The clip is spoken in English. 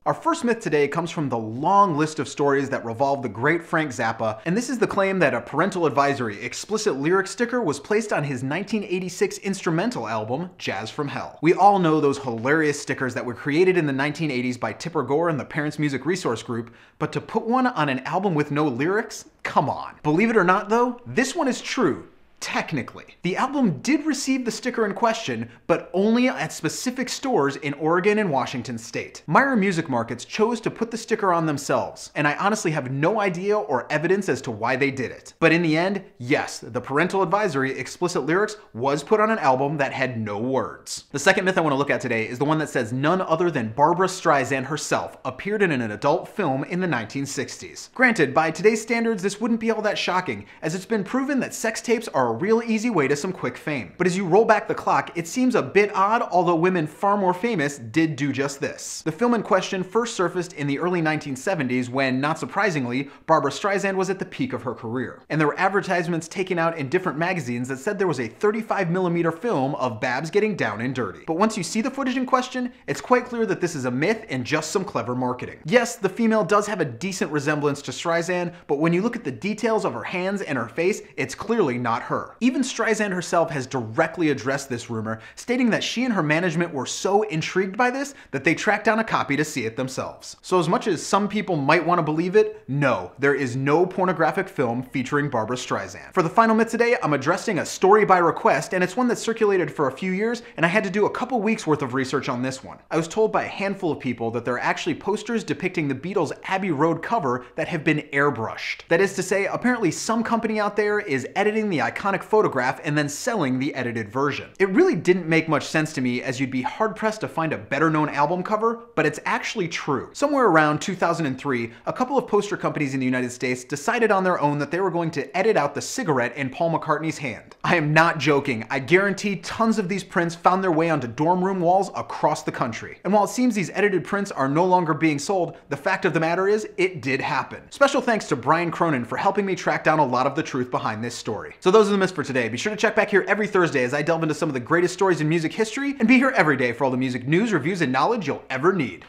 Our first myth today comes from the long list of stories that revolve the great Frank Zappa, and this is the claim that a parental advisory explicit lyric sticker was placed on his 1986 instrumental album, Jazz from Hell. We all know those hilarious stickers that were created in the 1980s by Tipper Gore and the Parents Music Resource Group, but to put one on an album with no lyrics? Come on. Believe it or not though, this one is true. Technically. The album did receive the sticker in question, but only at specific stores in Oregon and Washington state. Myra Music Markets chose to put the sticker on themselves, and I honestly have no idea or evidence as to why they did it. But in the end, yes, the parental advisory explicit lyrics was put on an album that had no words. The second myth I want to look at today is the one that says none other than Barbra Streisand herself appeared in an adult film in the 1960s. Granted, by today's standards, this wouldn't be all that shocking, as it's been proven that sex tapes are a real easy way to some quick fame. But as you roll back the clock, it seems a bit odd, although women far more famous did do just this. The film in question first surfaced in the early 1970s when, not surprisingly, Barbra Streisand was at the peak of her career. And there were advertisements taken out in different magazines that said there was a 35mm film of Babs getting down and dirty. But once you see the footage in question, it's quite clear that this is a myth and just some clever marketing. Yes, the female does have a decent resemblance to Streisand, but when you look at the details of her hands and her face, it's clearly not her. Even Streisand herself has directly addressed this rumor, stating that she and her management were so intrigued by this that they tracked down a copy to see it themselves. So as much as some people might want to believe it, no, there is no pornographic film featuring Barbra Streisand. For the final myth today, I'm addressing a story by request, and it's one that circulated for a few years, and I had to do a couple weeks worth of research on this one. I was told by a handful of people that there are actually posters depicting the Beatles' Abbey Road cover that have been airbrushed. That is to say, apparently some company out there is editing the iconic photograph and then selling the edited version. It really didn't make much sense to me, as you'd be hard-pressed to find a better-known album cover, but it's actually true. Somewhere around 2003, a couple of poster companies in the United States decided on their own that they were going to edit out the cigarette in Paul McCartney's hand. I am not joking. I guarantee tons of these prints found their way onto dorm room walls across the country. And while it seems these edited prints are no longer being sold, the fact of the matter is, it did happen. Special thanks to Brian Cronin for helping me track down a lot of the truth behind this story. So those are the myths for today. Be sure to check back here every Thursday as I delve into some of the greatest stories in music history, and be here every day for all the music news, reviews, and knowledge you'll ever need.